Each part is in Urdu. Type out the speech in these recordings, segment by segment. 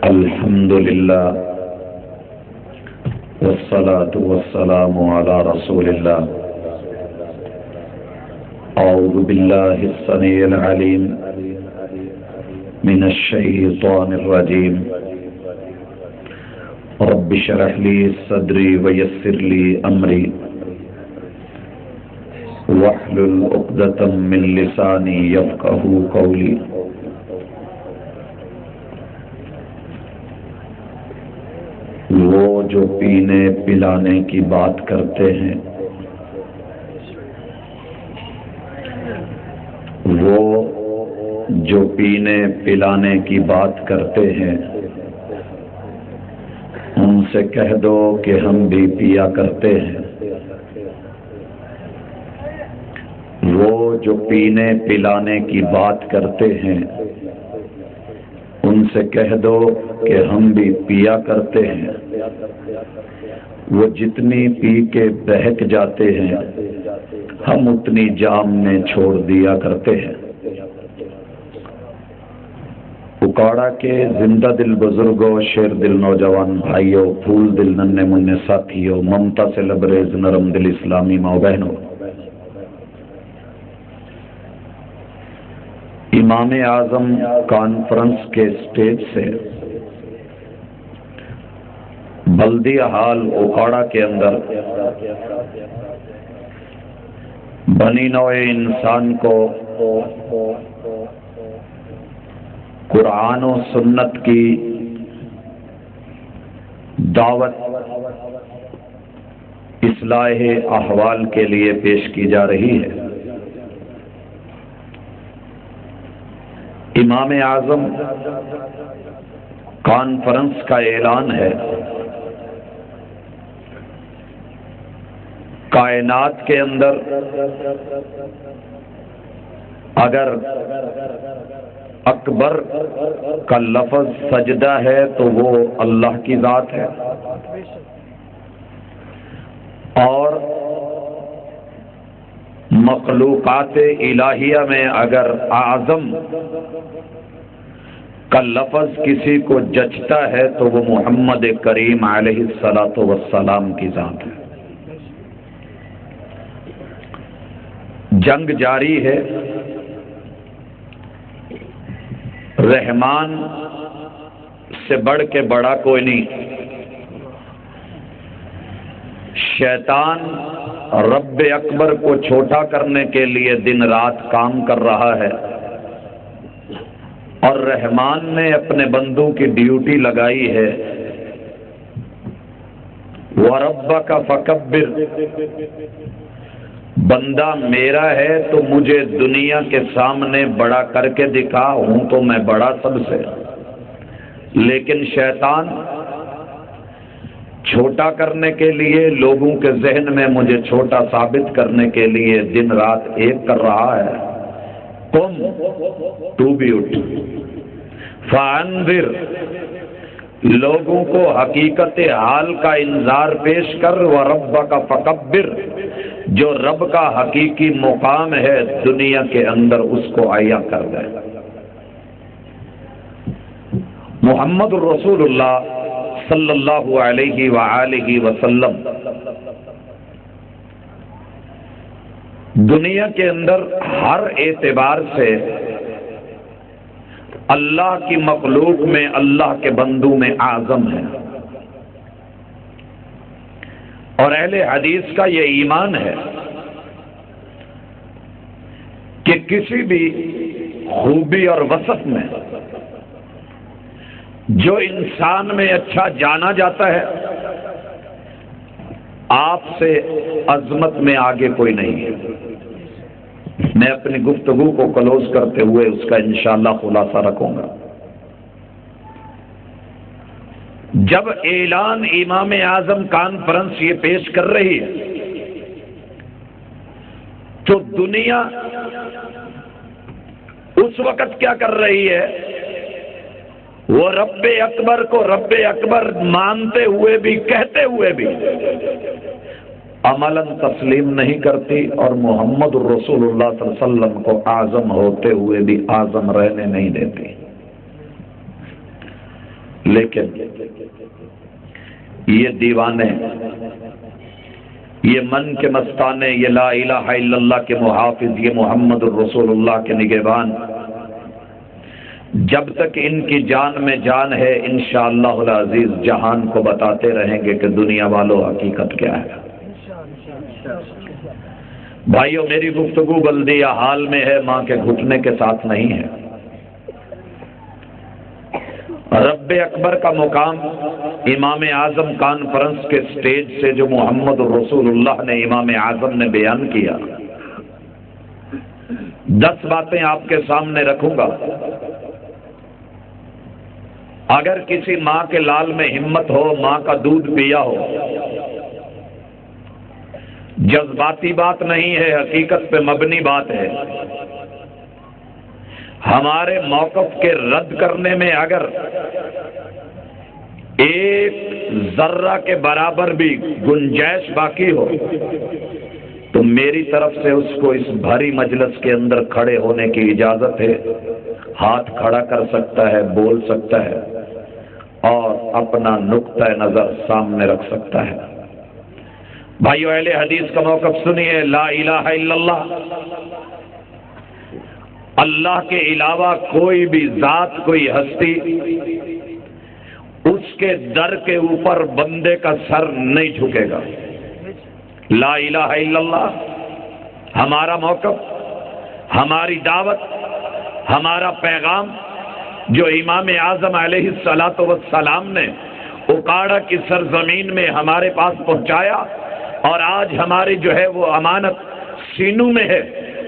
الحمد لله والصلاة والسلام على رسول الله. أعوذ بالله السميع العليم من الشيطان الرجيم. رب اشرح لي صدري ويسر لي أمري واحلل عقدة من لساني يفقهوا قولي. وہ جو پینے پلانے کی بات کرتے ہیں، وہ جو پینے پلانے کی بات کرتے ہیں، ان سے کہہ دو کہ ہم بھی پیا کرتے ہیں. وہ جو پینے پلانے کی بات کرتے ہیں، ان سے کہہ دو کہ ہم بھی پیا کرتے ہیں. وہ جتنی پی کے بہک جاتے ہیں، ہم اتنی جام میں چھوڑ دیا کرتے ہیں. اکاڑا کے زندہ دل بزرگوں، شیر دل نوجوان بھائیوں، پھول دل ننھے منھے ساتھیوں، ممتا سے لبریز نرم دل اسلامی ماؤ بہنوں، امام اعظم کانفرنس کے اسٹیج سے بلدیہ ہال اکاڑا کے اندر بنی نوع انسان کو قرآن و سنت کی دعوت اصلاح احوال کے لیے پیش کی جا رہی ہے. امام اعظم کانفرنس کا اعلان ہے، کائنات کے اندر اگر اکبر کا لفظ سجدہ ہے تو وہ اللہ کی ذات ہے، اور مخلوقات الہیہ میں اگر اعظم کا لفظ کسی کو جچتا ہے تو وہ محمد کریم علیہ الصلاۃ والسلام کی ذات ہے. جنگ جاری ہے. رحمان سے بڑھ کے بڑا کوئی نہیں. شیطان رب اکبر کو چھوٹا کرنے کے لیے دن رات کام کر رہا ہے، اور رحمان نے اپنے بندوں کی ڈیوٹی لگائی ہے، وَرَبَّكَ فَكَبِّرْ. بندہ میرا ہے تو مجھے دنیا کے سامنے بڑا کر کے دکھا، ہوں تو میں بڑا سب سے. لیکن شیطان چھوٹا کرنے کے لیے، لوگوں کے ذہن میں مجھے چھوٹا ثابت کرنے کے لیے دن رات ایک کر رہا ہے. قم، تو بھی اٹھ، فانذر، لوگوں کو حقیقت حال کا انذار پیش کر، وربک فکبر، جو رب کا حقیقی مقام ہے دنیا کے اندر اس کو عیاں کر دے. محمد الرسول اللہ صلی اللہ علیہ وآلہ وسلم دنیا کے اندر ہر اعتبار سے اللہ کی مخلوق میں، اللہ کے بندوں میں اعظم ہے. اور اہل حدیث کا یہ ایمان ہے کہ کسی بھی خوبی اور وصف میں جو انسان میں اچھا جانا جاتا ہے، آپ سے عظمت میں آگے کوئی نہیں ہے. میں اپنی گفتگو کو کلوز کرتے ہوئے اس کا انشاءاللہ خلاصہ رکھوں گا. جب اعلان امام اعظم کانفرنس یہ پیش کر رہی ہے تو دنیا اس وقت کیا کر رہی ہے؟ وہ رب اکبر کو رب اکبر مانتے ہوئے بھی، کہتے ہوئے بھی عملاً تسلیم نہیں کرتی، اور محمد الرسول اللہ صلی اللہ علیہ وسلم کو اعظم ہوتے ہوئے بھی اعظم رہنے نہیں دیتی. لیکن یہ دیوانے، یہ من کے مستانے، یہ لا الہ الا اللہ کے محافظ، یہ محمد الرسول اللہ کے نگہبان، جب تک ان کی جان میں جان ہے انشاءاللہ العزیز جہان کو بتاتے رہیں گے کہ دنیا والوں حقیقت کیا ہے۔ بھائیو، میری گفتگو بلدیہ حال میں ہے، ماں کے گھٹنے کے ساتھ نہیں ہے۔ رب اکبر کا مقام امام اعظم کانفرنس کے سٹیج سے جو محمد رسول اللہ نے امام اعظم نے بیان کیا، 10 باتیں آپ کے سامنے رکھوں گا۔ اگر کسی ماں کے لال میں ہمت ہو، ماں کا دودھ پیا ہو، جذباتی بات نہیں ہے، حقیقت پہ مبنی بات ہے، ہمارے موقف کے رد کرنے میں اگر ایک ذرہ کے برابر بھی گنجائش باقی ہو تو میری طرف سے اس کو اس بھری مجلس کے اندر کھڑے ہونے کی اجازت ہے، ہاتھ کھڑا کر سکتا ہے، بول سکتا ہے اور اپنا نقطہ نظر سامنے رکھ سکتا ہے۔ بھائیو، اہل حدیث کا موقف سنیے، لا الہ الا اللہ، اللہ کے علاوہ کوئی بھی ذات، کوئی ہستی، اس کے در کے اوپر بندے کا سر نہیں جھکے گا۔ لا الہ الا اللہ ہمارا موقف، ہماری دعوت، ہمارا پیغام جو امام اعظم علیہ الصلاۃ والسلام نے اکاڑا کی سرزمین میں ہمارے پاس پہنچایا، اور آج ہماری جو ہے وہ امانت سینوں میں ہے،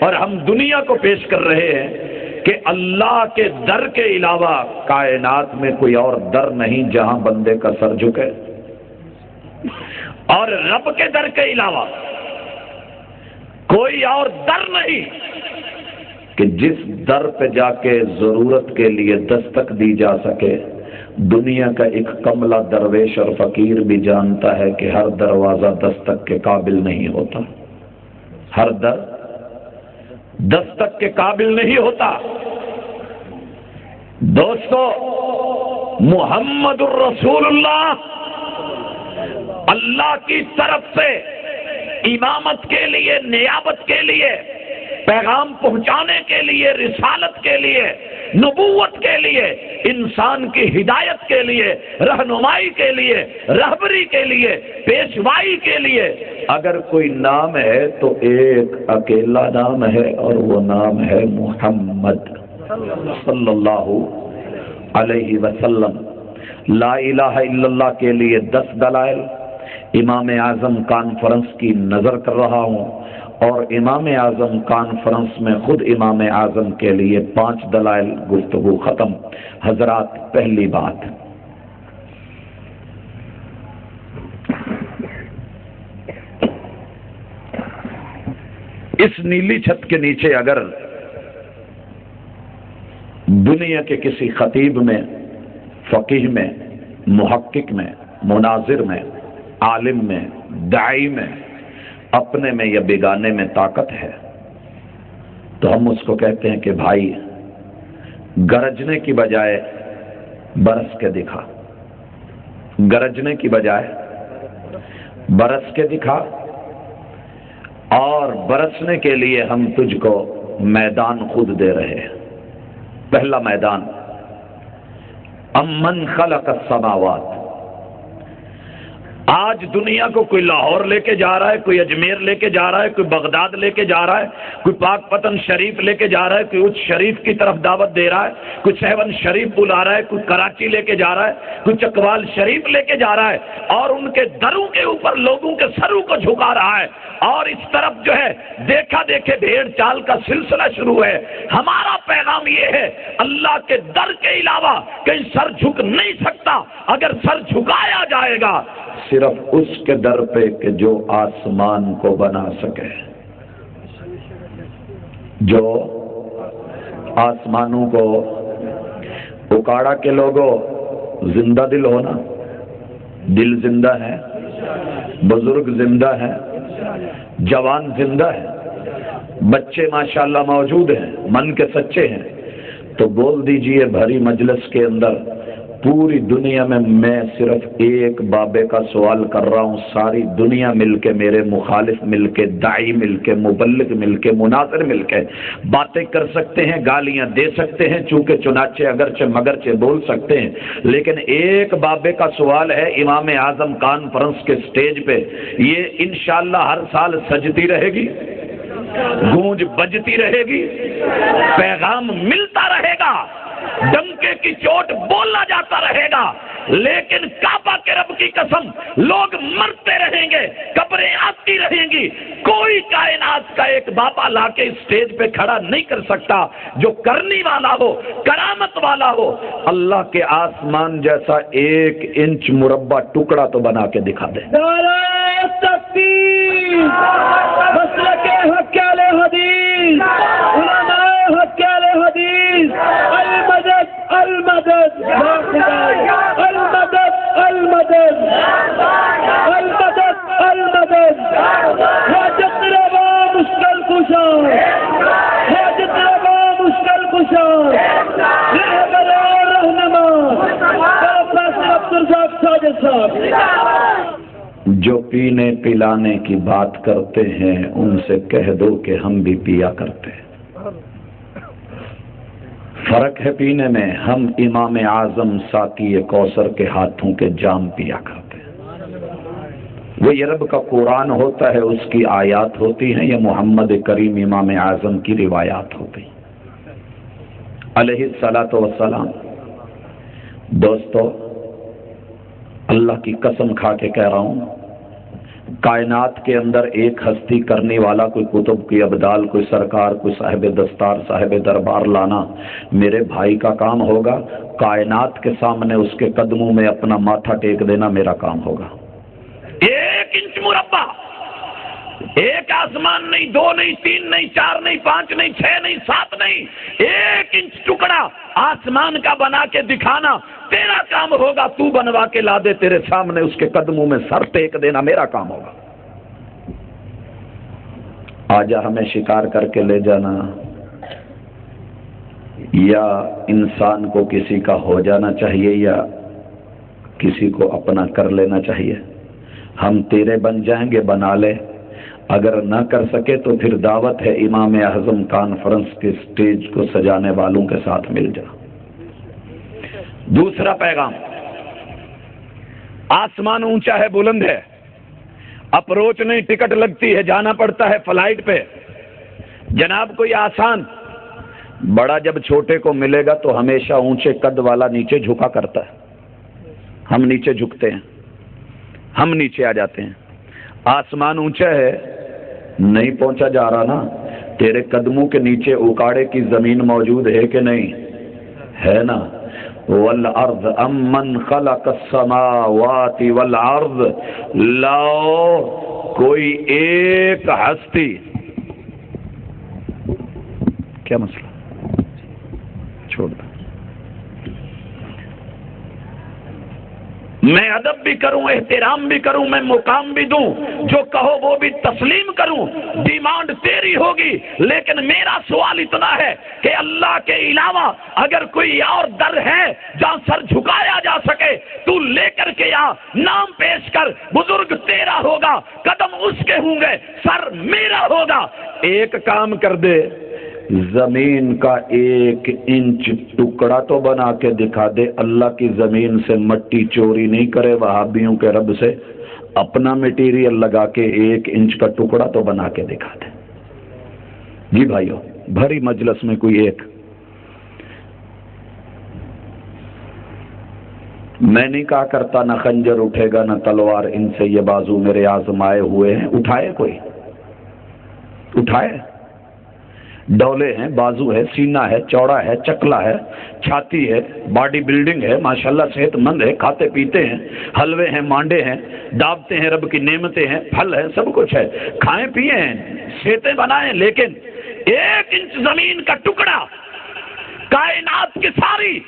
اور ہم دنیا کو پیش کر رہے ہیں کہ اللہ کے در کے علاوہ کائنات میں کوئی اور در نہیں جہاں بندے کا سر جھکے، اور رب کے در کے علاوہ کوئی اور در نہیں کہ جس در پہ جا کے ضرورت کے لیے دستک دی جا سکے۔ دنیا کا ایک کملہ درویش اور فقیر بھی جانتا ہے کہ ہر دروازہ دستک کے قابل نہیں ہوتا، ہر در دستک کے قابل نہیں ہوتا۔ دوستو، محمد الرسول اللہ اللہ کی طرف سے امامت کے لیے، نیابت کے لیے، پیغام پہنچانے کے لیے، رسالت کے لیے، نبوت کے لیے، انسان کی ہدایت کے لیے، رہنمائی کے لیے، رہبری کے لیے، پیشوائی کے لیے اگر کوئی نام ہے تو ایک اکیلا نام ہے، اور وہ نام ہے محمد صلی اللہ علیہ وسلم۔ لا الہ الا اللہ کے لیے 10 دلائل امام اعظم کانفرنس کی نظر کر رہا ہوں، اور امام اعظم کانفرنس میں خود امام اعظم کے لیے 5 دلائل، گفتگو ختم۔ حضرات، پہلی بات، اس نیلی چھت کے نیچے اگر دنیا کے کسی خطیب میں، فقیہ میں، محقق میں، مناظر میں، عالم میں، داعی میں، اپنے میں یا بیگانے میں طاقت ہے تو ہم اس کو کہتے ہیں کہ بھائی، گرجنے کی بجائے برس کے دکھا، گرجنے کی بجائے برس کے دکھا، اور برسنے کے لیے ہم تجھ کو میدان خود دے رہے ہیں۔ پہلا میدان، امن خلق السماوات۔ آج دنیا کو کوئی لاہور لے کے جا رہا ہے، کوئی اجمیر لے کے جا رہا ہے، کوئی بغداد لے کے جا رہا ہے، کوئی پاک پتن شریف لے کے جا رہا ہے، کوئی اچ شریف کی طرف دعوت دے رہا ہے، کوئی سیون شریف بلا رہا ہے، کوئی کراچی لے کے جا رہا ہے، کوئی چکوال شریف لے کے جا رہا ہے، اور ان کے دروں کے اوپر لوگوں کے سروں کو جھکا رہا ہے، اور اس طرف جو ہے دیکھا دیکھے بھیڑ چال کا سلسلہ شروع ہے۔ ہمارا پیغام یہ ہے، اللہ کے در کے علاوہ کہیں سر جھک نہیں سکتا۔ اگر سر جھکایا جائے گا صرف اس کے در پہ کہ جو آسمان کو بنا سکے، جو آسمانوں کو اکاڑا کے لوگوں زندہ دل ہونا، دل زندہ ہے، بزرگ زندہ ہے، جوان زندہ ہے، بچے ماشاءاللہ موجود ہیں، من کے سچے ہیں، تو بول دیجئے بھری مجلس کے اندر پوری دنیا میں میں صرف ایک بابے کا سوال کر رہا ہوں، ساری دنیا مل کے، میرے مخالف مل کے، داعی مل کے، مبلغ مل کے، مناظر مل کے باتیں کر سکتے ہیں، گالیاں دے سکتے ہیں، چونکہ چنانچہ اگرچہ مگرچہ بول سکتے ہیں، لیکن ایک بابے کا سوال ہے امام اعظم کانفرنس کے سٹیج پہ، یہ انشاءاللہ ہر سال سجتی رہے گی، گونج بجتی رہے گی، پیغام ملتا رہے گا، ڈنکے کی چوٹ بولا جاتا رہے گا، لیکن کعبہ کے رب کی قسم لوگ مرتے رہیں گے، قبریں آتی رہیں گی، کوئی کائنات کا ایک بابا لا کے اسٹیج پہ کھڑا نہیں کر سکتا جو کرنی والا ہو، کرامت والا ہو۔ اللہ کے آسمان جیسا 1 انچ مربع ٹکڑا تو بنا کے دکھا دے۔ نعرہ تکبیر، مسلک حق اہل حدیث، علماء حق اہل حدیث، المدد المدد المدد المدد المدد المدد، حاجت روا مشکل کشا، حاجت روا مشکل کشا، رہبر و رہنما پروفیسر عبدالرزاق ساجد صاحب۔ جو پینے پلانے کی بات کرتے ہیں ان سے کہہ دو کہ ہم بھی پیا کرتے ہیں۔ فرق ہے پینے میں، ہم امام اعظم ساقی کوثر کے ہاتھوں کے جام پیا کرتے ہیں۔ وہ یہ رب کا قرآن ہوتا ہے، اس کی آیات ہوتی ہیں، یا محمد کریم امام اعظم کی روایات ہوتی ہیں علیہ الصلاۃ والسلام۔ دوستو، اللہ کی قسم کھا کے کہہ رہا ہوں، کائنات کے اندر ایک ہستی کرنے والا، کوئی کتب کی ابدال، کوئی سرکار، کوئی صاحب دستار، صاحب دربار لانا میرے بھائی کا کام ہوگا، کائنات کے سامنے اس کے قدموں میں اپنا ماتھا ٹیک دینا میرا کام ہوگا۔ 1 انچ مربع، ایک آسمان نہیں، 2 نہیں، 3 نہیں، 4 نہیں، 5 نہیں، 6 نہیں، 7 نہیں، 1 انچ ٹکڑا آسمان کا بنا کے دکھانا تیرا کام ہوگا، تو بنوا کے لا دے، تیرے سامنے اس کے قدموں میں سر ٹیک دینا میرا کام ہوگا۔ آجا ہمیں شکار کر کے لے جانا، یا انسان کو کسی کا ہو جانا چاہیے، یا کسی کو اپنا کر لینا چاہیے۔ ہم تیرے بن جائیں گے، بنا لے، اگر نہ کر سکے تو پھر دعوت ہے امام اعظم کانفرنس کے سٹیج کو سجانے والوں کے ساتھ مل جا۔ دوسرا پیغام، آسمان اونچا ہے، بلند ہے، اپروچ نہیں، ٹکٹ لگتی ہے، جانا پڑتا ہے فلائٹ پہ، جناب کوئی آسان، بڑا جب چھوٹے کو ملے گا تو ہمیشہ اونچے قد والا نیچے جھکا کرتا ہے، ہم نیچے جھکتے ہیں، ہم نیچے آ جاتے ہیں۔ آسمان اونچا ہے، نہیں پہنچا جا رہا نا، تیرے قدموں کے نیچے اکاڑے کی زمین موجود ہے کہ نہیں ہے نا؟ والارض امن خلق السماوات والارض، لاؤ کوئی ایک ہستی، کیا مسئلہ، چھوڑ دو، میں ادب بھی کروں، احترام بھی کروں، میں مقام بھی دوں، جو کہو وہ بھی تسلیم کروں، ڈیمانڈ تیری ہوگی، لیکن میرا سوال اتنا ہے کہ اللہ کے علاوہ اگر کوئی اور در ہے جہاں سر جھکایا جا سکے تو لے کر کے آ، نام پیش کر، بزرگ تیرا ہوگا، قدم اس کے ہوں گے، سر میرا ہوگا۔ ایک کام کر دے، زمین کا 1 انچ ٹکڑا تو بنا کے دکھا دے، اللہ کی زمین سے مٹی چوری نہیں کرے، وہابیوں کے رب سے اپنا میٹیریل لگا کے 1 انچ کا ٹکڑا تو بنا کے دکھا دے۔ جی بھائیو، بھری مجلس میں کوئی ایک، میں نہیں کہا کرتا نہ خنجر اٹھے گا نہ تلوار ان سے، یہ بازو میرے آزمائے ہوئے ہیں، اٹھائے کوئی، اٹھائے، ڈولے ہیں، بازو ہے، سینہ ہے، چوڑا ہے، چکلا ہے، چھاتی ہے، باڈی بلڈنگ ہے، ماشاءاللہ صحت مند ہے، کھاتے پیتے ہیں، حلوے ہیں، مانڈے ہیں، دعوتیں ہیں، رب کی نعمتیں ہیں، پھل ہیں، سب کچھ ہے، کھائیں پیے ہیں، صحتیں بنائیں، لیکن 1 انچ زمین کا ٹکڑا، کائنات کی ساری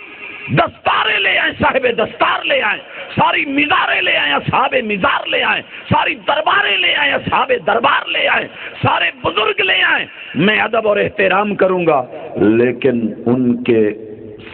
دستاریں لے آئیں، صاحب دستار لے آئیں، ساری مزاریں لے آئیں، اصحاب مزار لے آئیں، ساری درباریں لے آئیں، اصحاب دربار لے آئیں، سارے بزرگ لے آئیں، میں ادب اور احترام کروں گا، لیکن ان کے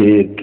1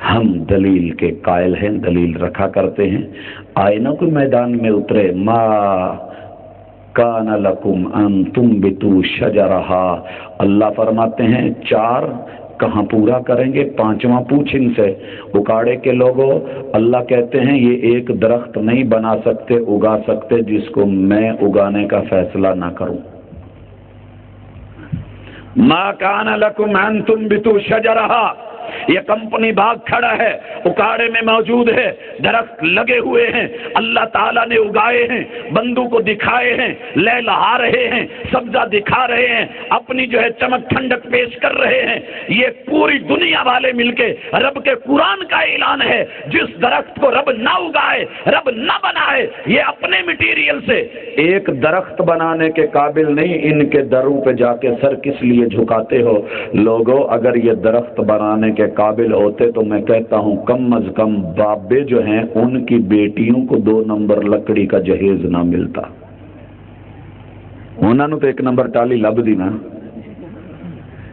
ہم دلیل کے قائل ہیں، دلیل رکھا کرتے ہیں. آئے نہ کوئی میدان میں اترے، ما کان لکم ان تنبتوا شجرہا، اللہ فرماتے ہیں 4 کہاں پورا کریں گے، 5واں پوچھ ان سے. اکاڑے کے لوگوں، اللہ کہتے ہیں یہ ایک درخت نہیں بنا سکتے، اگا سکتے جس کو میں اگانے کا فیصلہ نہ کروں. ما کان لکم ان تنبتوا شجرہا، یہ کمپنی باغ کھڑا ہے، اکاڑے میں موجود ہے، درخت لگے ہوئے ہیں، اللہ تعالیٰ نے اگائے ہیں، بندوں کو دکھائے ہیں، لہلہا رہے ہیں، سبزہ دکھا رہے ہیں، اپنی جو ہے چمک ٹھنڈک پیش کر رہے ہیں. یہ پوری دنیا والے مل کے رب کے قرآن کا اعلان ہے، جس درخت کو رب نہ اگائے، رب نہ بنائے، یہ اپنے مٹیریل سے ایک درخت بنانے کے قابل نہیں. ان کے دروں پہ جا کے سر کس لیے جھکاتے ہو؟ لوگوں اگر یہ درخت بنانے کے قابل ہوتے تو میں کہتا ہوں کم از کم بابے جو ہیں ان کی بیٹیوں کو 2 نمبر لکڑی کا جہیز نہ ملتا. انہوں نے تو 1 نمبر ٹالی لب دی نا،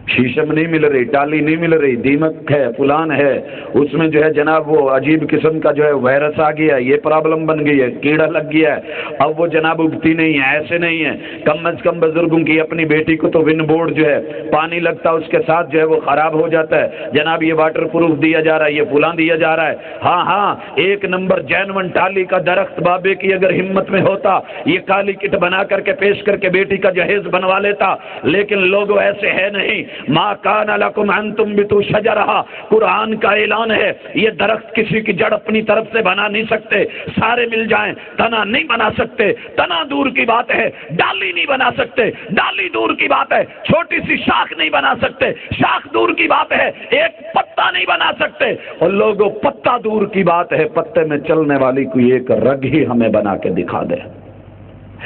شیشم نہیں مل رہی، ٹالی نہیں مل رہی، دیمک ہے، فلان ہے، اس میں جو ہے جناب وہ عجیب قسم کا جو ہے وائرس آ گیا، یہ پرابلم بن گئی ہے، کیڑا لگ گیا ہے، اب وہ جناب اگتی نہیں ہے. ایسے نہیں ہے. کم از کم بزرگوں کی اپنی بیٹی کو تو ون بورڈ جو ہے پانی لگتا ہے اس کے ساتھ جو ہے وہ خراب ہو جاتا ہے، جناب یہ واٹر پروف دیا جا رہا ہے، یہ فلان دیا جا رہا ہے. ہاں 1 نمبر جینون ٹالی کا درخت بابے کی اگر ہمت میں ہوتا یہ کالی کٹ بنا کر کے پیش کر کے بیٹی کا جہیز بنوا لیتا. لیکن لوگوں ایسے ہے نہیں. ما کان لکم ان تنبتوا شجرہا، قرآن کا اعلان ہے یہ درخت کسی کی جڑ اپنی طرف سے بنا نہیں سکتے، سارے مل جائیں تنا نہیں بنا سکتے. تنا دور کی بات ہے، ڈالی نہیں بنا سکتے، ڈالی دور کی بات ہے، چھوٹی سی شاخ نہیں بنا سکتے، شاخ دور کی بات ہے، ایک پتا نہیں بنا سکتے. اور لوگوں پتا دور کی بات ہے، پتے میں چلنے والی کوئی ایک رگ ہی ہمیں بنا کے دکھا دے.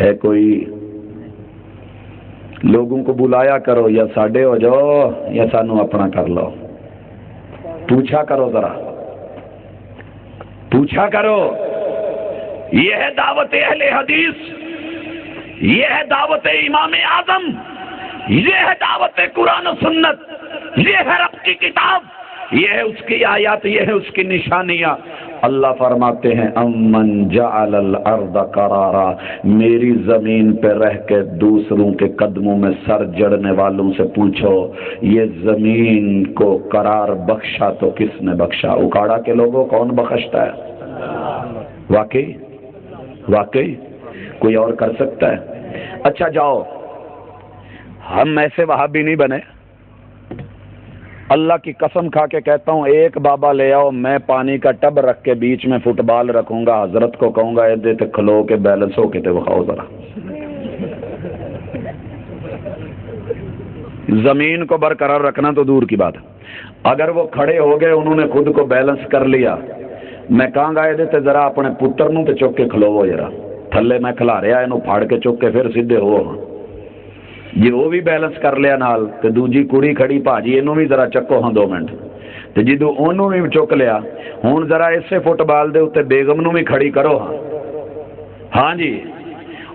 ہے کوئی؟ لوگوں کو بلایا کرو، یا ساڈے ہو جاؤ یا سانو اپنا کر لو. پوچھا کرو، ذرا پوچھا کرو. یہ ہے دعوت اہل حدیث، یہ ہے دعوت امام اعظم، یہ ہے دعوت قرآن و سنت، یہ ہے رب کی کتاب، یہ ہے اس کی آیات، یہ ہے اس کی نشانیاں. اللہ فرماتے ہیں امن جعل الارض قرارا، میری زمین پہ رہ کے دوسروں کے قدموں میں سر جڑنے والوں سے پوچھو یہ زمین کو قرار بخشا تو کس نے بخشا؟ اکاڑا کے لوگوں کون بخشتا ہے؟ واقعی کوئی اور کر سکتا ہے؟ اچھا جاؤ، ہم ایسے وہابی نہیں بنے. اللہ کی قسم کھا کے کہتا ہوں، ایک بابا لے آؤ، میں پانی کا ٹب رکھ کے بیچ میں فٹ بال رکھوں گا، حضرت کو کہوں گا ادھر تے کھلو کے بیلنس ہو کے تے بخاؤ ذرا. زمین کو برقرار رکھنا تو دور کی بات ہے، اگر وہ کھڑے ہو گئے انہوں نے خود کو بیلنس کر لیا، میں کہاں گا ادھر تے ذرا اپنے پتر نوں تے چک کے کھلوو ذرا، تھلے میں کھلا رہا اینو پھاڑ کے چک کے پھر سیدھے ہو. جی وہ بھی بیلنس کر لیا نال تے دوجی کڑی کھڑی بھاجی اینو بھی ذرا چکو ہاں 2 منٹ تے جدو اونوں بھی چک لیا ہن ذرا اسے فٹ بال دے اوتے بیگم نو بھی کھڑی کرو. ہاں جی،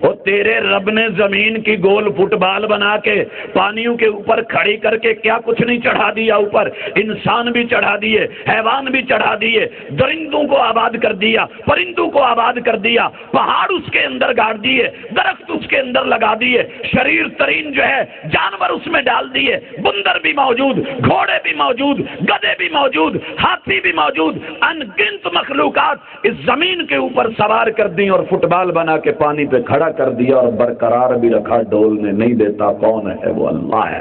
اور تیرے رب نے زمین کی گول فٹ بال بنا کے پانیوں کے اوپر کھڑی کر کے کیا کچھ نہیں چڑھا دیا اوپر؟ انسان بھی چڑھا دیے، حیوان بھی چڑھا دیے، درندوں کو آباد کر دیا، پرندوں کو آباد کر دیا، پہاڑ اس کے اندر گاڑ دیے، درخت اس کے اندر لگا دیے، شریر ترین جو ہے جانور اس میں ڈال دیے، بندر بھی موجود، گھوڑے بھی موجود، گدھے بھی موجود، ہاتھی بھی موجود، ان گنت مخلوقات اس زمین کے اوپر سوار کر دی اور فٹ بال بنا کے پانی پہ کھڑا کر دیا اور برقرار بھی رکھا، ڈولنے نہیں دیتا. کون ہے وہ؟ اللہ ہے.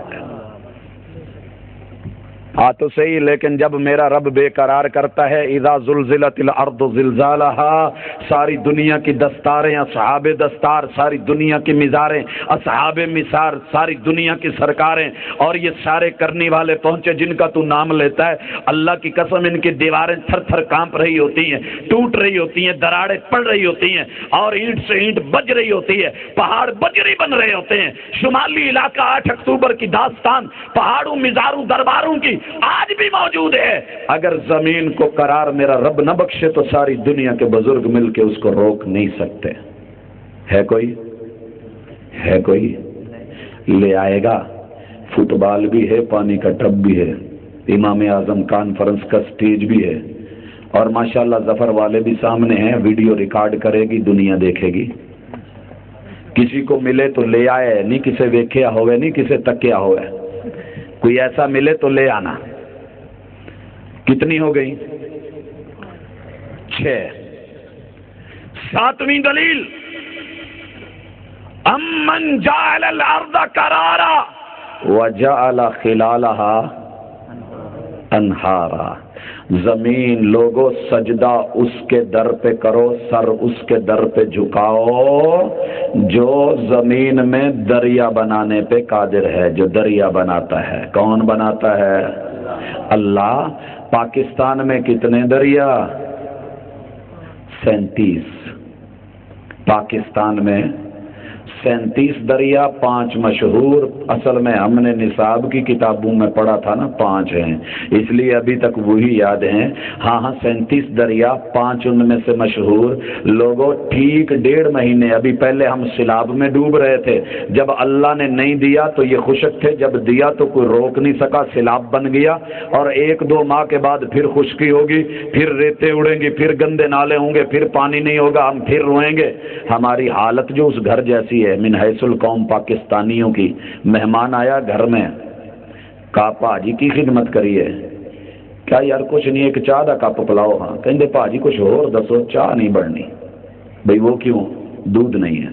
ہاں تو صحیح، لیکن جب میرا رب بے قرار کرتا ہے اذا زلزلت الارض زلزالہا، ساری دنیا کی دستاریں اصحاب دستار، ساری دنیا کی مزاریں اصحاب مزار، ساری دنیا کی سرکاریں اور یہ سارے کرنے والے پہنچے جن کا تو نام لیتا ہے. اللہ کی قسم ان کی دیواریں تھر تھر کانپ رہی ہوتی ہیں، ٹوٹ رہی ہوتی ہیں، دراڑیں پڑ رہی ہوتی ہیں اور اینٹ سے اینٹ بج رہی ہوتی ہے، پہاڑ بجری بن رہے ہوتے ہیں. شمالی علاقہ 8 اکتوبر کی داستان پہاڑوں مزاروں درباروں کی آج بھی موجود ہے. اگر زمین کو قرار میرا رب نہ بخشے تو ساری دنیا کے بزرگ مل کے اس کو روک نہیں سکتے. ہے کوئی لے آئے گا. فٹ بال بھی ہے، پانی کا ٹب بھی ہے، امام اعظم کانفرنس کا سٹیج بھی ہے، اور ماشاءاللہ ظفر والے بھی سامنے ہیں، ویڈیو ریکارڈ کرے گی، دنیا دیکھے گی۔ کسی کو ملے تو لے آئے، نہیں کسے ویکھیا ہوئے، نہیں کسے تکیا ہوئے، کوئی ایسا ملے تو لے آنا۔ کتنی ہو گئی؟ 6۔ 7ویں دلیل، امن جعل الارض قرارا وجعل خلالها انہارا، زمین لوگو سجدہ اس کے در پہ کرو، سر اس کے در پہ جھکاؤ جو زمین میں دریا بنانے پہ قادر ہے، جو دریا بناتا ہے۔ کون بناتا ہے؟ اللہ۔ پاکستان میں کتنے دریا؟ 37۔ پاکستان میں 37 دریا، 5 مشہور۔ اصل میں ہم نے نصاب کی کتابوں میں پڑھا تھا نا 5 ہیں، اس لیے ابھی تک وہی یاد ہیں۔ ہاں 37 دریا، 5 ان میں سے مشہور۔ لوگوں ٹھیک 1.5 مہینے ابھی پہلے ہم سیلاب میں ڈوب رہے تھے، جب اللہ نے نہیں دیا تو یہ خشک تھے، جب دیا تو کوئی روک نہیں سکا، سیلاب بن گیا، اور 1-2 ماہ کے بعد پھر خشکی ہوگی، پھر ریتیں اڑیں گی، پھر گندے نالے ہوں گے، پھر پانی نہیں ہوگا، ہم پھر روئیں گے۔ ہماری حالت جو اس گھر جیسی ہے، من حیث القوم پاکستانیوں کی۔ مہمان آیا گھر میں، کہا پاجی کی خدمت کریے، کیا یار کچھ نہیں، ایک چاہ دا کپ پلاؤ۔ ہاں کہندے پاجی کچھ اور دسو، چاہ نہیں بڑھنی۔ بھئی وہ کیوں؟ دودھ نہیں ہے۔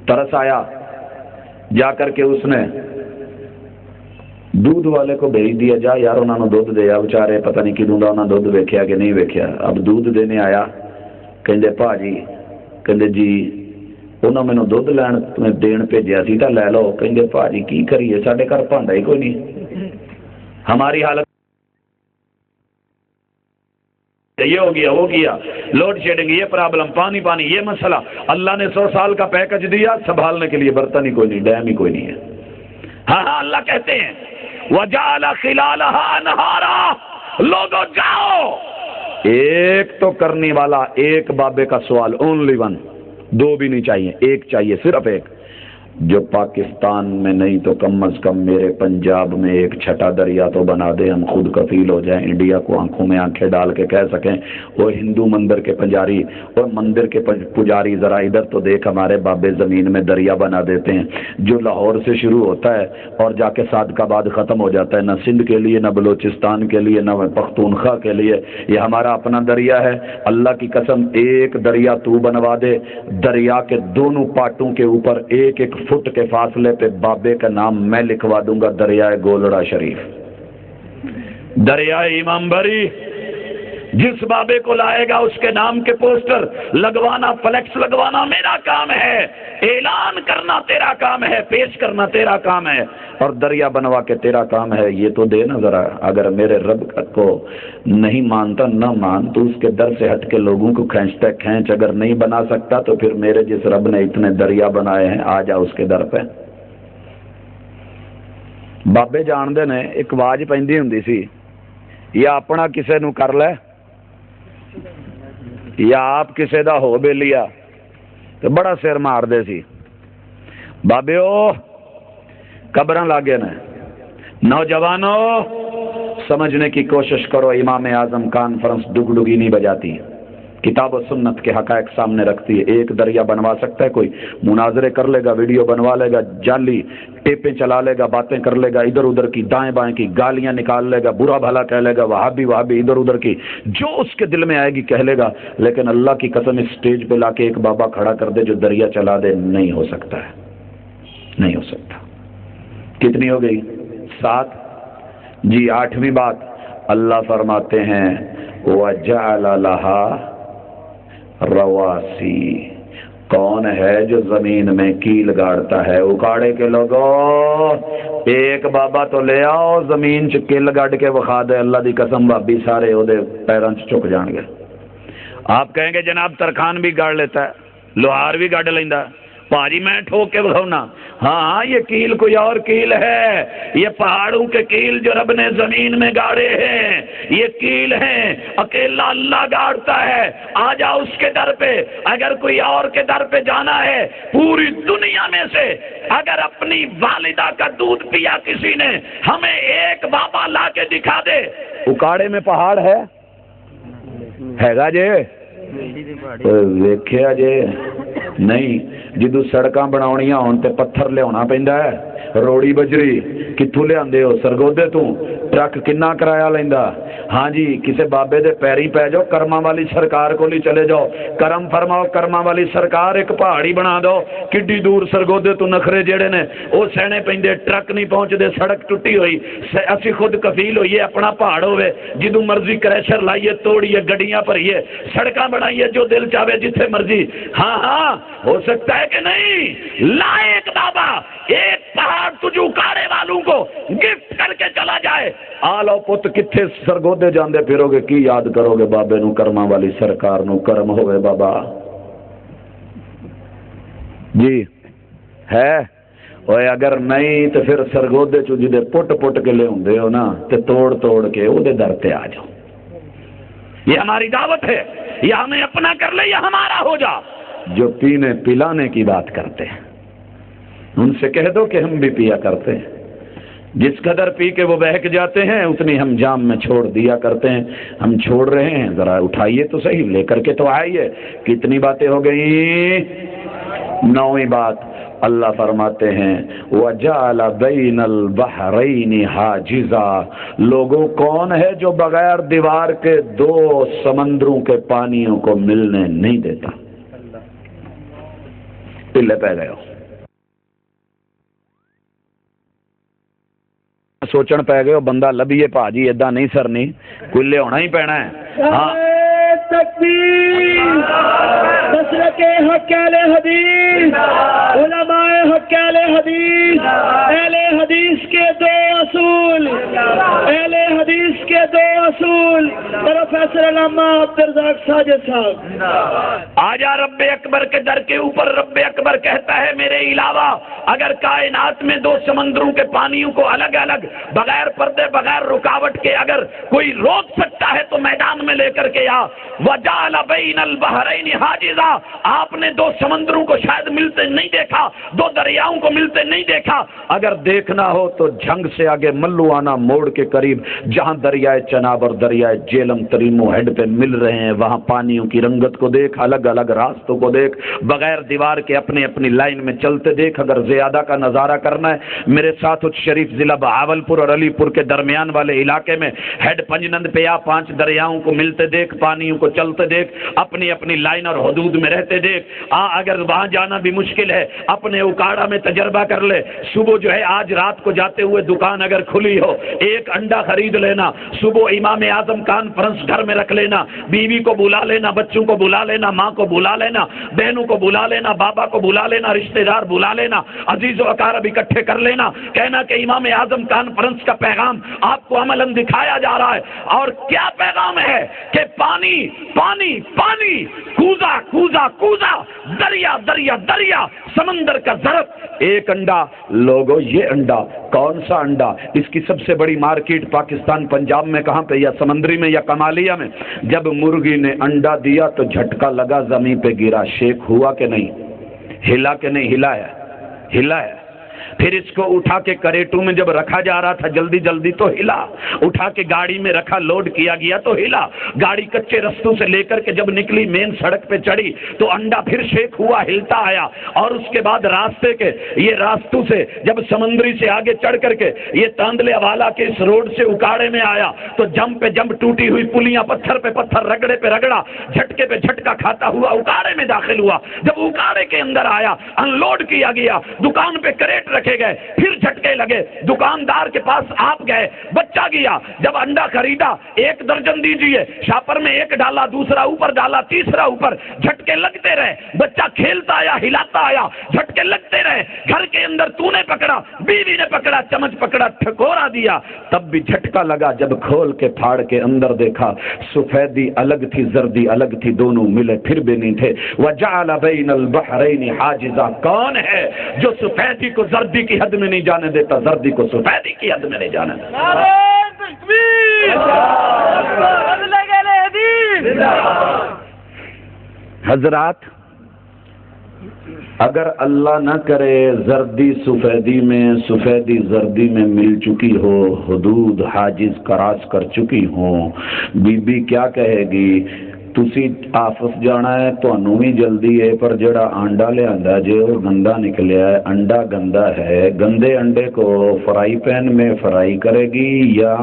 ترس آیا، جا کر کے اس نے دودھ والے کو بھیج دیا، جا یار انہوں نے دودھ دیا، بچارے پتہ نہیں کدوں دا انہوں نے دودھ ویکھیا کہ نہیں ویکھیا۔ اب دودھ دینے آیا، کہندے پاجی، کہندے جی انہوں نے دودھ لین دین بھیجیا سی تو لے لو۔ کہندے پاجی کی کریے، ساڈے گھر بھانڈا ہی کوئی نہیں۔ ہماری حالت یہ ہو گیا، وہ کیا، لوڈ شیڈنگ، یہ پرابلم، پانی یہ مسئلہ۔ اللہ نے 100 سال کا پیکج دیا، سنبھالنے کے لیے برتن ہی کوئی نہیں، ڈیم ہی کوئی نہیں ہے۔ ہاں اللہ کہتے ہیں وَجَعَلَ خِلَالَهَا أَنْهَارًا، لوگوں جاؤ۔ ایک تو کرنے والا، ایک بابے کا سوال، اونلی ون، 2 بھی نہیں چاہیے، ایک چاہیے، صرف ایک۔ جو پاکستان میں نہیں تو کم از کم میرے پنجاب میں ایک چھٹا دریا تو بنا دے، ہم خود کفیل ہو جائیں، انڈیا کو آنکھوں میں آنکھیں ڈال کے کہہ سکیں وہ ہندو مندر کے پجاری اور مندر کے پجاری ذرا ادھر تو دیکھ، ہمارے بابے زمین میں دریا بنا دیتے ہیں جو لاہور سے شروع ہوتا ہے اور جا کے صادقآباد ختم ہو جاتا ہے، نہ سندھ کے لیے، نہ بلوچستان کے لیے، نہ پختونخوا کے لیے، یہ ہمارا اپنا دریا ہے۔ اللہ کی قسم ایک دریا تو بنوا دے، دریا کے دونوں پارٹوں کے اوپر 1-1 فٹ کے فاصلے پہ بابے کا نام میں لکھوا دوں گا، دریائے گولڑا شریف، دریائے امام بری۔ جس بابے کو لائے گا اس کے نام کے پوسٹر لگوانا، فلیکس لگوانا میرا کام ہے، اعلان کرنا تیرا کام ہے، پیش کرنا تیرا کام ہے، اور دریا بنوا کے تیرا کام ہے۔ یہ تو دے نا ذرا، اگر میرے رب کو نہیں مانتا نہ مان، تو اس کے در سے ہٹ کے لوگوں کو کھینچتا کھینچ، اگر نہیں بنا سکتا تو پھر میرے جس رب نے اتنے دریا بنائے ہیں آ جا اس کے در پہ۔ بابے جاندے نے ایک آواز پیندی ہوندی سی، یا اپنا کسے نو کر لے یا آپ کسے دا ہو بے لیا، تو بڑا سر مار دے سی۔ بابے او قبراں لاگے نے، نوجوانوں سمجھنے کی کوشش کرو، امام اعظم کانفرنس ڈگڈگی نہیں بجاتی، کتاب و سنت کے حقائق سامنے رکھتی ہے۔ ایک دریا بنوا سکتا ہے کوئی، مناظرے کر لے گا، ویڈیو بنوا لے گا، جعلی ٹیپیں چلا لے گا، باتیں کر لے گا، ادھر ادھر کی دائیں بائیں کی گالیاں نکال لے گا، برا بھلا کہہ لے گا، وہابی وہابی ادھر ادھر کی جو اس کے دل میں آئے گی کہہ لے گا، لیکن اللہ کی قسم اس سٹیج پہ لا کے ایک بابا کھڑا کر دے جو دریا چلا دے، نہیں ہو سکتا ہے، نہیں ہو سکتا۔ کتنی ہو گئی؟ 7۔ جی 8ویں بات، اللہ فرماتے ہیں وَجَعَلَ لَهَا رواسی، کون ہے جو زمین میں کیل گاڑتا ہے؟ اکاڑے کے لوگوں ایک بابا تو لے آؤ زمین چ کیل گاڑ کے وکھا دے، اللہ دی قسم بابی سارے او دے پیراں چ چک جان گے۔ آپ کہیں گے جناب ترخان بھی گاڑ لیتا ہے، لوہار بھی گاڑ لیندا ہے، پاجی میں ٹھوک کے بتاؤں ہاں یہ کیل کوئی اور کیل ہے، یہ پہاڑوں کے کیل جو رب نے زمین میں گاڑے ہیں یہ کیل ہیں، اکیلا اللہ گاڑتا ہے۔ آ جا اس کے در پہ، اگر کوئی اور کے در پہ جانا ہے پوری دنیا میں سے اگر اپنی والدہ کا دودھ پیا کسی نے، ہمیں ایک بابا لا کے دکھا دے۔ اکاڑے میں پہاڑ ہے گا جے ویکھیا جے نہیں، جدو سڑکاں بناونیاں ہون تے پتھر لیاونا پیندا ہے، روڑی بجری کتھوں لیاندے ہو؟ سرگودے تو ٹرک کنا کرایہ لیندا؟ ہاں جی کسے بابے دے پیری پہ جاؤ، کرما والی سرکار کو لی چلے جاؤ، کرم فرماؤ کرما والی سرکار ایک پہاڑی بنا دو، کڈی دور سرگودے تو نخرے جڑے نے او سہنے پیندے، ٹرک نہیں پہنچ دے، سڑک ٹوٹی ہوئی، اسی خود کفیل ہوئیے اپنا پہاڑ ہوئے، جدو مرضی کریشر لائیے توڑیے گڈیاں بھریے سڑکاں بنائیے جو دل چاہے جتھے مرضی۔ ہاں ہاں ہو سکتا ہے کہ نہیں؟ لائق بابا ایک پہاڑ تجھو کاڑے والوں کو گفٹ کر کے چلا جائے، آلو پت کتھے سرگودے جاندے پھرو گے، کی یاد کرو گے بابے نو کرما والی سرکار نو؟ کرم ہوئے بابا جی ہے اوے، اگر نہیں تو پھر سرگودے چو جدے پٹ پٹ کے لے ہوندے ہو نا تے توڑ توڑ کے او دے در تے آ جاؤ۔ یہ ہماری دعوت ہے، یا ہمیں اپنا کر لے یا ہمارا ہو جا۔ جو پینے پلانے کی بات کرتے ہیں ان سے کہہ دو کہ ہم بھی پیا کرتے ہیں، جس قدر پی کے وہ بہک جاتے ہیں اتنی ہم جام میں چھوڑ دیا کرتے ہیں۔ ہم چھوڑ رہے ہیں، ذرا اٹھائیے تو صحیح، لے کر کے تو آئیے۔ کتنی باتیں ہو گئی؟ 9ویں بات اللہ فرماتے ہیں وَجَعَلَ بَيْنَ الْبَحْرَيْنِ حَاجِزًا، لوگوں کون ہے جو بغیر دیوار کے 2 سمندروں کے پانیوں کو ملنے نہیں دیتا؟ پلے پہ گئے ہو، سوچن پہ گئے ہو بندہ لبیے پاجی ایدہ نہیں سرنی، کوئی لے ہونا ہی پینا ہے۔ ہاں تکبیر، مسلک حق اہل حدیث، علماء حق اہل حدیث، اہل حدیث کے 2 اصول، اہل حدیث کے 2 اصول، پروفیسر علامہ عبدالرزاق ساجد صاحب۔ آجا رب اکبر کے در کے اوپر رب اکبر کہتا ہے میرے علاوہ اگر کائنات میں 2 سمندروں کے پانیوں کو الگ الگ بغیر پردے بغیر رکاوٹ کے اگر کوئی روک سکتا ہے تو میدان میں لے کر کے آ۔ وَجَعَلَ بَيْنَ الْبَحْرَيْنِ حَاجِزًا، آپ نے 2 سمندروں کو شاید ملتے نہیں دیکھا، 2 دریاؤں کو ملتے نہیں دیکھا، اگر دیکھنا ہو تو جھنگ سے آگے ملوانہ موڑ کے قریب جہاں دریائے چناب اور دریائے جیلم تریمو ہیڈ پہ مل رہے ہیں وہاں پانیوں کی رنگت کو دیکھ، الگ الگ راستوں کو دیکھ، بغیر دیوار کے اپنی اپنی لائن میں چلتے دیکھ۔ اگر زیادہ کا نظارہ کرنا ہے میرے ساتھ اچھ شریف ضلع بہاولپور اور علی پور کے درمیان والے علاقے میں ہیڈ پنجنند پہ یا 5 دریاؤں کو ملتے دیکھ، پانیوں کو چلتے دیکھ، اپنی اپنی لائن اور حدود میں رہتے دیکھ۔ اگر وہاں جانا بھی مشکل ہے اپنے اکاڑا میں تجربہ کر لے، صبح جو ہے آج رات کو جاتے ہوئے دکان اگر کھلی ہو 1 انڈا خرید لینا، صبح امام اعظم کانفرنس گھر میں رکھ لینا، بیوی کو بلا لینا، بچوں کو بلا لینا، ماں کو بلا لینا، بہنوں کو بلا لینا، بابا کو بلا لینا، رشتہ دار بلا لینا، عزیز و اقارب اکٹھے کر لینا، کہنا کہ امام اعظم کانفرنس کا پیغام آپ کو عملاً دکھایا جا رہا ہے۔ اور کیا پیغام ہے کہ پانی پانی پانی، کوزا کوزا کوزا، دریا دریا دریا، سمندر کا ظرف 1 انڈا۔ لوگو یہ انڈا کون سا انڈا؟ اس کی سب سے بڑی مارکیٹ پاکستان پنجاب میں کہاں پہ؟ یا سمندری میں یا کمالیہ میں؟ جب مرغی نے انڈا دیا تو جھٹکا لگا، زمین پہ گرا، شیک ہوا کہ نہیں؟ ہلا کہ نہیں؟ ہلا ہے، ہلا ہے۔ پھر اس کو اٹھا کے کریٹوں میں جب رکھا جا رہا تھا جلدی جلدی تو ہلا، اٹھا کے گاڑی میں رکھا لوڈ کیا گیا تو ہلا، گاڑی کچے رستوں سے لے کر کے جب نکلی مین سڑک پہ چڑھی تو انڈا پھر شیک ہوا، ہلتا آیا، اور اس کے بعد راستے کے یہ راستوں سے جب سمندری سے آگے چڑھ کر کے یہ تاندلے والا کے اس روڈ سے اکاڑے میں آیا تو جمپ پہ جمپ، ٹوٹی ہوئی پلیاں، پتھر پہ پتھر، رگڑے پہ رگڑا، جھٹکے پہ جھٹکا کھاتا ہوا اکاڑے میں داخل ہوا۔ جب اکاڑے کے اندر آیا، ان لوڈ کیا گیا، دکان پہ کریٹ رکھے گئے، پھر جھٹکے لگے، دکاندار کے پاس آپ گئے، بچہ گیا، جب انڈا خریدا 1 درجن دیجئے، شاپر میں 1 ڈالا، دوسرا اوپر ڈالا، تیسرا اوپر، جھٹکے لگتے رہے، بچہ کھیلتا آیا، ہلاتا آیا، جھٹکے لگتے رہے، گھر کے اندر تو نے پکڑا، بیوی نے پکڑا، چمچ پکڑا، ٹھکورا دیا، تب بھی جھٹکا لگا، جب کھول کے پھاڑ کے اندر دیکھا، سفیدی الگ تھی، زردی الگ تھی، دونوں ملے پھر بھی نہیں تھے۔ وَجَعَلَ بَيْنَ الْبَحْرَيْنِ حَاجِزًا، کون ہے جو سفیدی کو زردی کی حد میں نہیں جانے دیتا، زردی کو سفیدی کی حد میں نہیں جانے دیتا؟ حضرات، اگر اللہ نہ کرے زردی سفیدی میں، سفیدی زردی میں مل چکی ہو، حدود حاجز کراس کر چکی ہوں، بی بی کیا کہے گی؟ تسی آفس جانا ہے، تانوں بھی جلدی ہے، پر جڑا انڈا لے آندا جے وہ گندا نکلیا ہے، انڈا گندا ہے، گندے انڈے کو فرائی پین میں فرائی کرے گی یا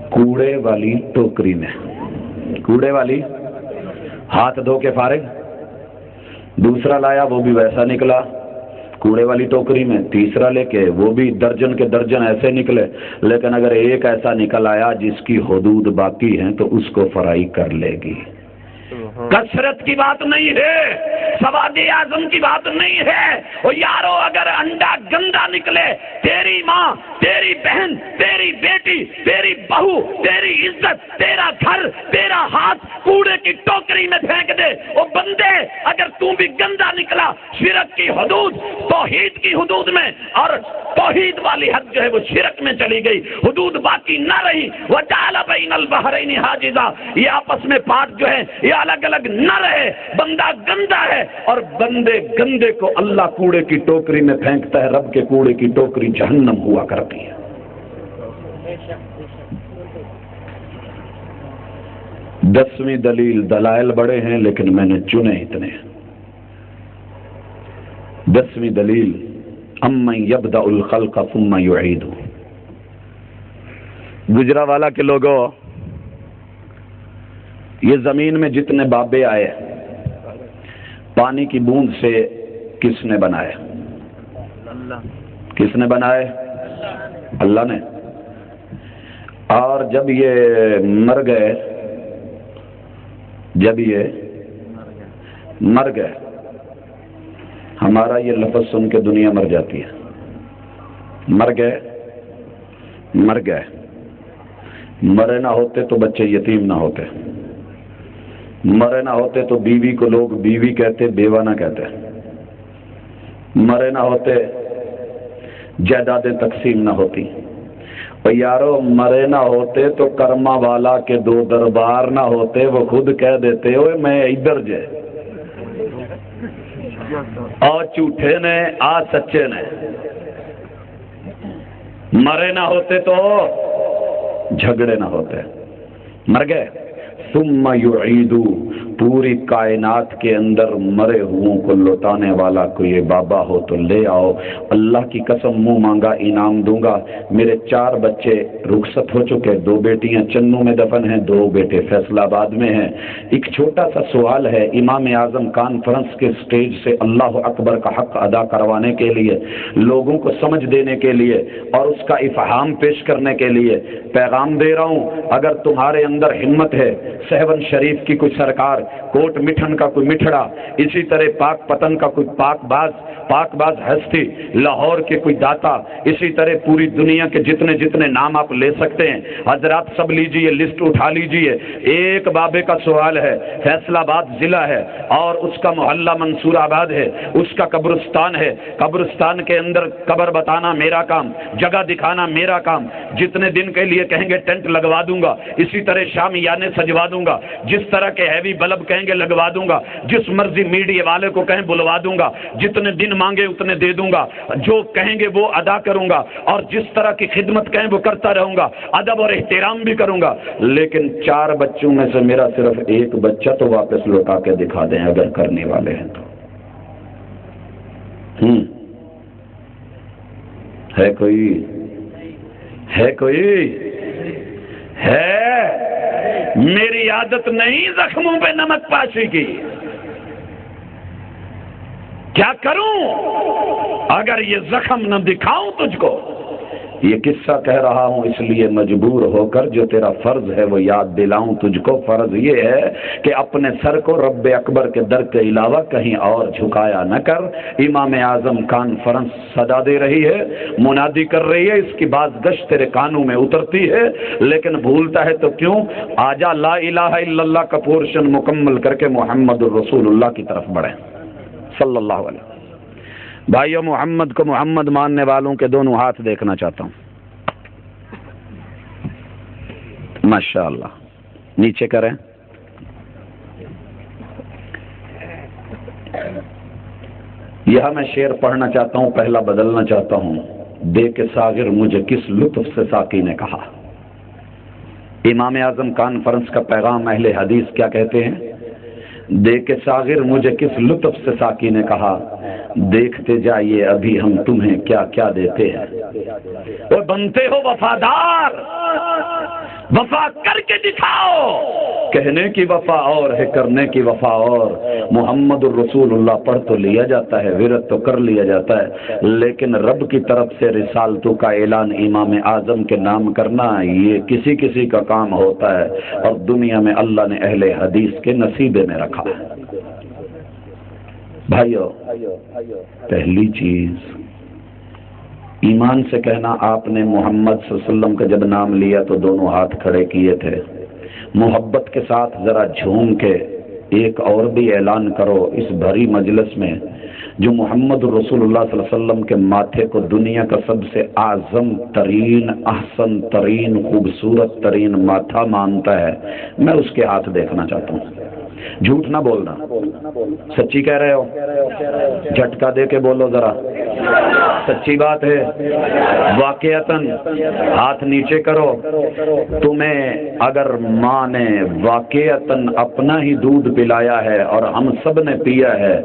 کوڑے والی ٹوکری میں؟ کوڑے والی، ہاتھ دھو کے فارغ، دوسرا لایا وہ بھی ویسا نکلا کوڑے والی ٹوکری میں، تیسرا لے کے وہ بھی درجن کے درجن ایسے نکلے، لیکن اگر ایک ایسا نکل آیا جس کی حدود باقی ہیں تو اس کو فرائی کر لے گی۔ کثرت کی بات نہیں ہے، سواد اعظم کی بات نہیں ہے۔ اور یارو اگر انڈا گندا نکلے، تیری ماں، تیری بہن، تیری بیٹی، تیری بہو، تیری عزت، تیرا گھر، تیرا ہاتھ کوڑے کی ٹوکری میں پھینک دے۔ وہ بندے اگر تو بھی گندا نکلا، شرک کی حدود توحید کی حدود میں، اور توحید والی حد جو ہے وہ شرک میں چلی گئی، حدود باقی نہ رہی۔ وَجَعَلَ بَيْنَ الْبَحْرَيْنِ حَاجِزًا، یہ آپس میں پارٹ جو ہے یہ الگ الگ نہ رہے۔ بندہ گندا ہے اور بندے گندے کو اللہ کوڑے کی ٹوکری میں پھینکتا ہے، رب کے کوڑے کی ٹوکری جہنم ہوا کرتی ہے۔ دسویں دلیل، دلائل بڑے ہیں لیکن میں نے چنے اتنے۔ 10ویں دلیل، اَمَّن يَبْدَأُ الْخَلْقَ ثُمَّ يُعِيدُهُ۔ گجرانوالہ کے لوگوں، یہ زمین میں جتنے بابے آئے پانی کی بوند سے کس نے بنائے؟ کس نے بنائے؟ اللہ نے۔ اور جب یہ مر گئے، جب یہ مر گئے، ہمارا یہ لفظ سن کے دنیا مر جاتی ہے، مر گئے، مر گئے، مرے نہ ہوتے تو بچے یتیم نہ ہوتے، مرے نہ ہوتے تو بیوی کو لوگ بیوی کہتے، بیوہ نہ کہتے، مرے نہ ہوتے جائیدادیں تقسیم نہ ہوتی، اور یارو مرے نہ ہوتے تو کرما والا کے 2 دربار نہ ہوتے، وہ خود کہہ دیتے ہوئے میں ادھر جے، آ جھوٹے نے آ سچے نے۔ مرے نہ ہوتے تو جھگڑے نہ ہوتے، مر گئے۔ ثم یعیدو، پوری کائنات کے اندر مرے ہوں کو لوٹانے والا کوئی بابا ہو تو لے آؤ، اللہ کی قسم منہ مانگا انعام دوں گا۔ میرے 4 بچے رخصت ہو چکے، 2 بیٹیاں چنو میں دفن ہیں، 2 بیٹے فیصل آباد میں ہیں۔ ایک چھوٹا سا سوال ہے، امام اعظم کانفرنس کے سٹیج سے اللہ اکبر کا حق ادا کروانے کے لیے، لوگوں کو سمجھ دینے کے لیے اور اس کا افہام پیش کرنے کے لیے پیغام دے رہا ہوں۔ اگر تمہارے اندر ہمت ہے، سہون شریف کی کوئی سرکار، کوٹ مٹھن کا کوئی مٹھڑا، اسی طرح پاک پتن کا کوئی پاک باز ہستی، لاہور کے کوئی داتا، اسی طرح پوری دنیا کے جتنے جتنے نام آپ لے سکتے ہیں حضرات سب لیجئے، لسٹ اٹھا لیجئے۔ ایک بابے کا سوال ہے، فیصل آباد ضلع ہے اور اس کا محلہ منصور آباد ہے، اس کا قبرستان ہے، قبرستان کے اندر قبر بتانا میرا کام، جگہ دکھانا میرا کام، جتنے دن کے لیے کہیں گے ٹینٹ لگوا دوں گا، اسی طرح شامیانے سجوا دوں گا، جس طرح کے ہیوی بلب کہیں گے لگوا دوں گا، جس مرضی میڈیا والے کو کہیں بلوا دوں گا، جتنے دن مانگے اتنے دے دوں گا، جو کہیں گے وہ ادا کروں گا، اور جس طرح کی خدمت کہیں وہ کرتا رہوں گا، ادب اور احترام بھی کروں گا۔ لیکن 4 بچوں میں سے میرا صرف 1 بچہ تو واپس لوٹا کے دکھا دیں اگر کرنے والے ہیں تو۔ ہے کوئی؟ ہے کوئی؟ ہے؟ میری عادت نہیں زخموں پہ نمک پاشی کی، کیا کروں اگر یہ زخم نہ دکھاؤں تجھ کو؟ یہ قصہ کہہ رہا ہوں اس لیے مجبور ہو کر جو تیرا فرض ہے وہ یاد دلاؤں تجھ کو۔ فرض یہ ہے کہ اپنے سر کو رب اکبر کے در کے علاوہ کہیں اور جھکایا نہ کر۔ امام اعظم کانفرنس صدا دے رہی ہے، منادی کر رہی ہے، اس کی بعض گشت تیرے کانوں میں اترتی ہے، لیکن بھولتا ہے تو کیوں؟ آجا لا الہ الا اللہ کا پورشن مکمل کر کے محمد الرسول اللہ کی طرف بڑھیں صلی اللہ علیہ وسلم۔ بھائیو، محمد کو محمد ماننے والوں کے دونوں ہاتھ دیکھنا چاہتا ہوں۔ ماشاءاللہ، نیچے کریں۔ یہاں میں شعر پڑھنا چاہتا ہوں، پہلا بدلنا چاہتا ہوں۔ دے کے ساغر مجھے کس لطف سے ساقی نے کہا۔ امام اعظم کانفرنس کا پیغام اہل حدیث کیا کہتے ہیں؟ دے کے ساغر مجھے کس لطف سے ساقی نے کہا، دیکھتے جائیے ابھی ہم تمہیں کیا کیا دیتے ہیں۔ وہ بنتے ہو وفادار، وفا کر کے دکھاؤ۔ کہنے کی وفا اور ہے، کرنے کی وفا اور۔ محمد الرسول اللہ پڑھ تو لیا جاتا ہے، ورد تو کر لیا جاتا ہے، لیکن رب کی طرف سے رسالتوں کا اعلان امام اعظم کے نام کرنا یہ کسی کسی کا کام ہوتا ہے، اور دنیا میں اللہ نے اہل حدیث کے نصیبے میں رکھا ہے۔ بھائیو، پہلی چیز ایمان سے کہنا، آپ نے محمد صلی اللہ علیہ وسلم کا جب نام لیا تو دونوں ہاتھ کھڑے کیے تھے۔ محبت کے ساتھ ذرا جھوم کے ایک اور بھی اعلان کرو اس بھری مجلس میں، جو محمد رسول اللہ صلی اللہ علیہ وسلم کے ماتھے کو دنیا کا سب سے اعظم ترین، احسن ترین، خوبصورت ترین ماتھا مانتا ہے، میں اس کے ہاتھ دیکھنا چاہتا ہوں۔ جھوٹ نہ بولنا، سچی کہہ رہے ہو؟ جھٹکا دے کے بولو ذرا، سچی بات ہے واقعتاً؟ ہاتھ نیچے کرو۔ تمہیں اگر ماں نے واقعتاً اپنا ہی دودھ پلایا ہے اور ہم سب نے پیا ہے،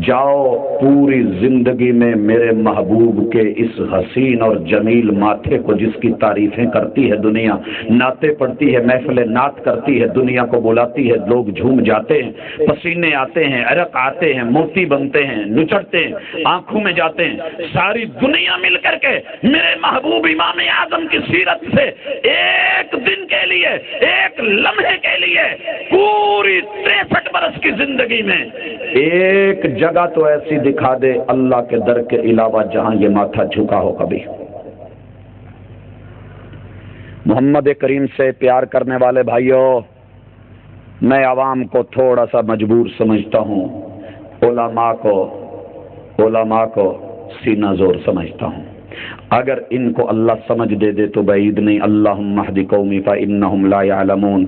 جاؤ پوری زندگی میں میرے محبوب کے اس حسین اور جمیل ماتھے کو، جس کی تعریفیں کرتی ہے دنیا، نعتیں پڑھتی ہے، محفل نعت کرتی ہے، دنیا کو بلاتی ہے، لوگ جھوم جاتے ہیں، پسینے آتے ہیں، عرق آتے ہیں، موتی بنتے ہیں، نچڑتے ہیں، آنکھوں میں جاتے ہیں، ساری دنیا مل کر کے میرے محبوب امام اعظم کی سیرت سے ایک دن کے لیے، ایک لمحے کے لیے، پوری 63 برس کی زندگی میں ایک جگہ تو ایسی دکھا دے اللہ کے در کے علاوہ جہاں یہ ماتھا جھکا ہو کبھی۔ محمد کریم سے پیار کرنے والے بھائیوں، میں عوام کو تھوڑا سا مجبور سمجھتا ہوں، علماء کو سینہ زور سمجھتا ہوں۔ اگر ان کو اللہ سمجھ دے تو بعید نہیں۔ اللہم اہد قومی فانہم لا یعلمون۔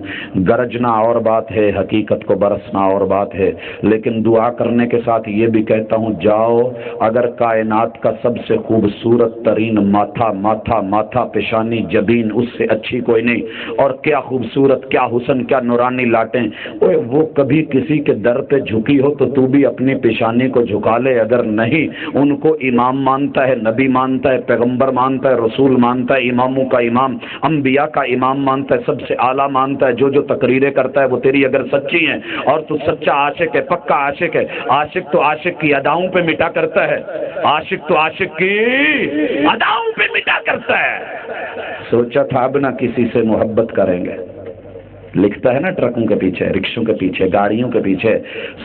گرجنا اور بات ہے، حقیقت کو برسنا اور بات ہے، لیکن دعا کرنے کے ساتھ یہ بھی کہتا ہوں، جاؤ اگر کائنات کا سب سے خوبصورت ترین ماتھا، پیشانی، جبین اس سے اچھی کوئی نہیں، اور کیا خوبصورت، کیا حسن، کیا نورانی لاٹیں، وہ کبھی کسی کے در پہ جھکی ہو تو تو بھی اپنی پیشانی کو جھکا لے۔ اگر نہیں، ان کو امام مانتا ہے، نبی مانتا ہے، پیغمبر مانتا ہے، رسول مانتا ہے، اماموں کا امام، انبیاء کا امام مانتا ہے، سب سے اعلیٰ مانتا ہے، جو تقریریں کرتا ہے وہ تیری اگر سچی ہیں اور تو سچا عاشق ہے، پکا عاشق ہے۔ عاشق تو عاشق کی اداؤں پہ مٹا کرتا ہے، عاشق تو عاشق کی اداؤں پہ مٹا کرتا ہے۔ سوچا تھا اب نہ کسی سے محبت کریں گے، لکھتا ہے نا ٹرکوں کے پیچھے، رکشوں کے پیچھے، گاڑیوں کے پیچھے،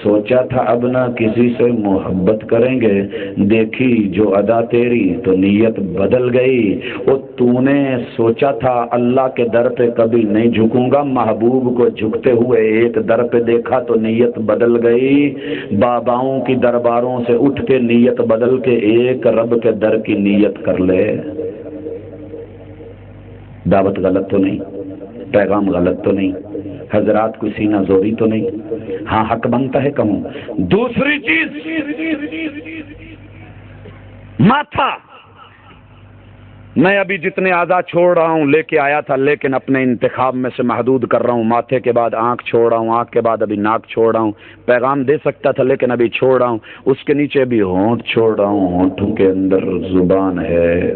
سوچا تھا اب نہ کسی سے محبت کریں گے، دیکھی جو ادا تیری تو نیت بدل گئی۔ وہ تو نے سوچا تھا اللہ کے در پہ کبھی نہیں جھکوں گا، محبوب کو جھکتے ہوئے ایک در پہ دیکھا تو نیت بدل گئی۔ باباؤں کی درباروں سے اٹھ کے نیت بدل کے ایک رب کے در کی نیت کر لے۔ دعوت غلط تو نہیں، پیغام غلط تو نہیں، حضرات کوئی سینہ زوری تو نہیں، ہاں حق بنتا ہے کہوں۔ دوسری چیز، ماتھا، میں ابھی جتنے اعضاء چھوڑ رہا ہوں لے کے آیا تھا، لیکن اپنے انتخاب میں سے محدود کر رہا ہوں۔ ماتھے کے بعد آنکھ چھوڑ رہا ہوں، آنکھ کے بعد ابھی ناک چھوڑ رہا ہوں، پیغام دے سکتا تھا لیکن ابھی چھوڑ رہا ہوں۔ اس کے نیچے بھی ہونٹ چھوڑ رہا ہوں، ہونٹوں کے اندر زبان ہے،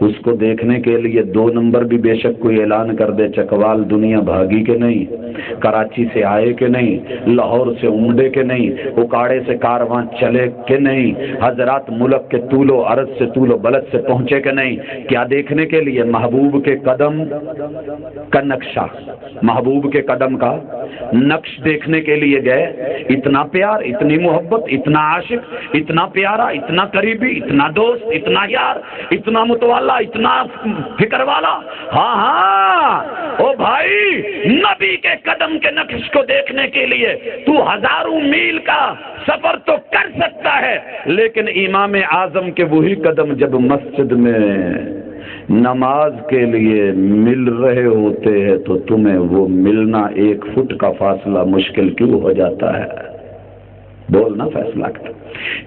اس کو دیکھنے کے لیے 2 نمبر بھی بے شک کوئی اعلان کر دے، چکوال دنیا بھاگی کہ نہیں، کراچی سے آئے کہ نہیں، لاہور سے عمدے کہ نہیں، اکاڑے سے کارواں چلے کہ نہیں، حضرات ملک کے طول و عرض سے طول و بلد سے پہنچے کہ نہیں، کیا دیکھنے کے لیے؟ محبوب کے قدم کا نقشہ، محبوب کے قدم کا نقش دیکھنے کے لیے گئے۔ اتنا پیار، اتنی محبت، اتنا عاشق، اتنا پیارا، اتنا قریبی، اتنا دوست، اتنا یار، اتنا متوالا، اتنا فکر والا۔ ہاں ہاں او بھائی، نبی کے قدم کے نقش کو دیکھنے کے لیے تو 1000 میل کا سفر تو کر سکتا ہے، لیکن امام اعظم کے وہی قدم جب مسجد میں نماز کے لیے مل رہے ہوتے ہیں تو تمہیں وہ ملنا 1 فٹ کا فاصلہ مشکل کیوں ہو جاتا ہے؟ بولنا فیصلہ کر۔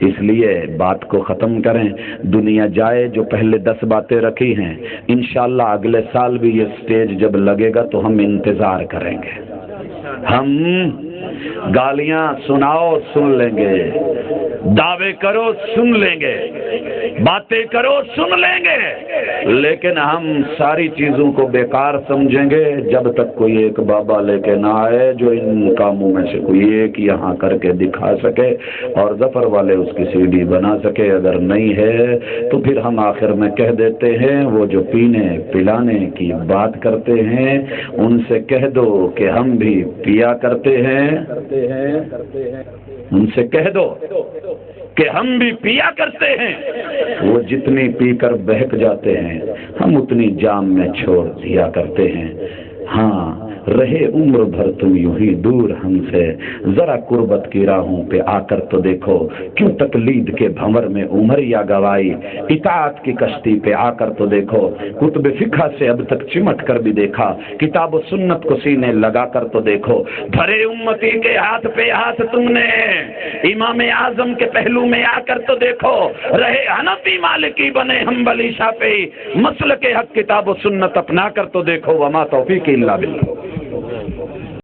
اس لیے بات کو ختم کریں، دنیا جائے جو پہلے 10 باتیں رکھی ہیں، انشاءاللہ اگلے سال بھی یہ سٹیج جب لگے گا تو ہم انتظار کریں گے، ہم گالیاں سناؤ سن لیں گے، دعوے کرو سن لیں گے، باتیں کرو سن لیں گے، لیکن ہم ساری چیزوں کو بیکار سمجھیں گے جب تک کوئی ایک بابا لے کے نہ آئے جو ان کاموں میں سے کوئی ایک یہاں کر کے دکھا سکے اور ظفر والے اس کی CD بنا سکے۔ اگر نہیں ہے تو پھر ہم آخر میں کہہ دیتے ہیں، وہ جو پینے پلانے کی بات کرتے ہیں ان سے کہہ دو کہ ہم بھی پیا کرتے ہیں، ان سے کہہ دو کہ ہم بھی پیا کرتے ہیں، وہ جتنی پی کر بہک جاتے ہیں ہم اتنی جام میں چھوڑ دیا کرتے ہیں۔ ہاں رہے عمر بھر تم یوں ہی دور ہم سے، ذرا قربت کی راہوں پہ آ کر تو دیکھو، کیوں تقلید کے بھنور میں عمریا گوائی، اطاعت کی کشتی پہ آ کر تو دیکھو، کتب فقہ سے اب تک چمٹ کر بھی دیکھا، کتاب و سنت کو سینے لگا کر تو دیکھو، بھرے امتی کے ہاتھ پہ ہاتھ تم نے امام اعظم کے پہلو میں آ کر تو دیکھو، رہے حنفی مالکی بنے حنبلی شافعی، مسلک حق کتاب و سنت اپنا کر تو دیکھو، وما توفیق الا باللہ۔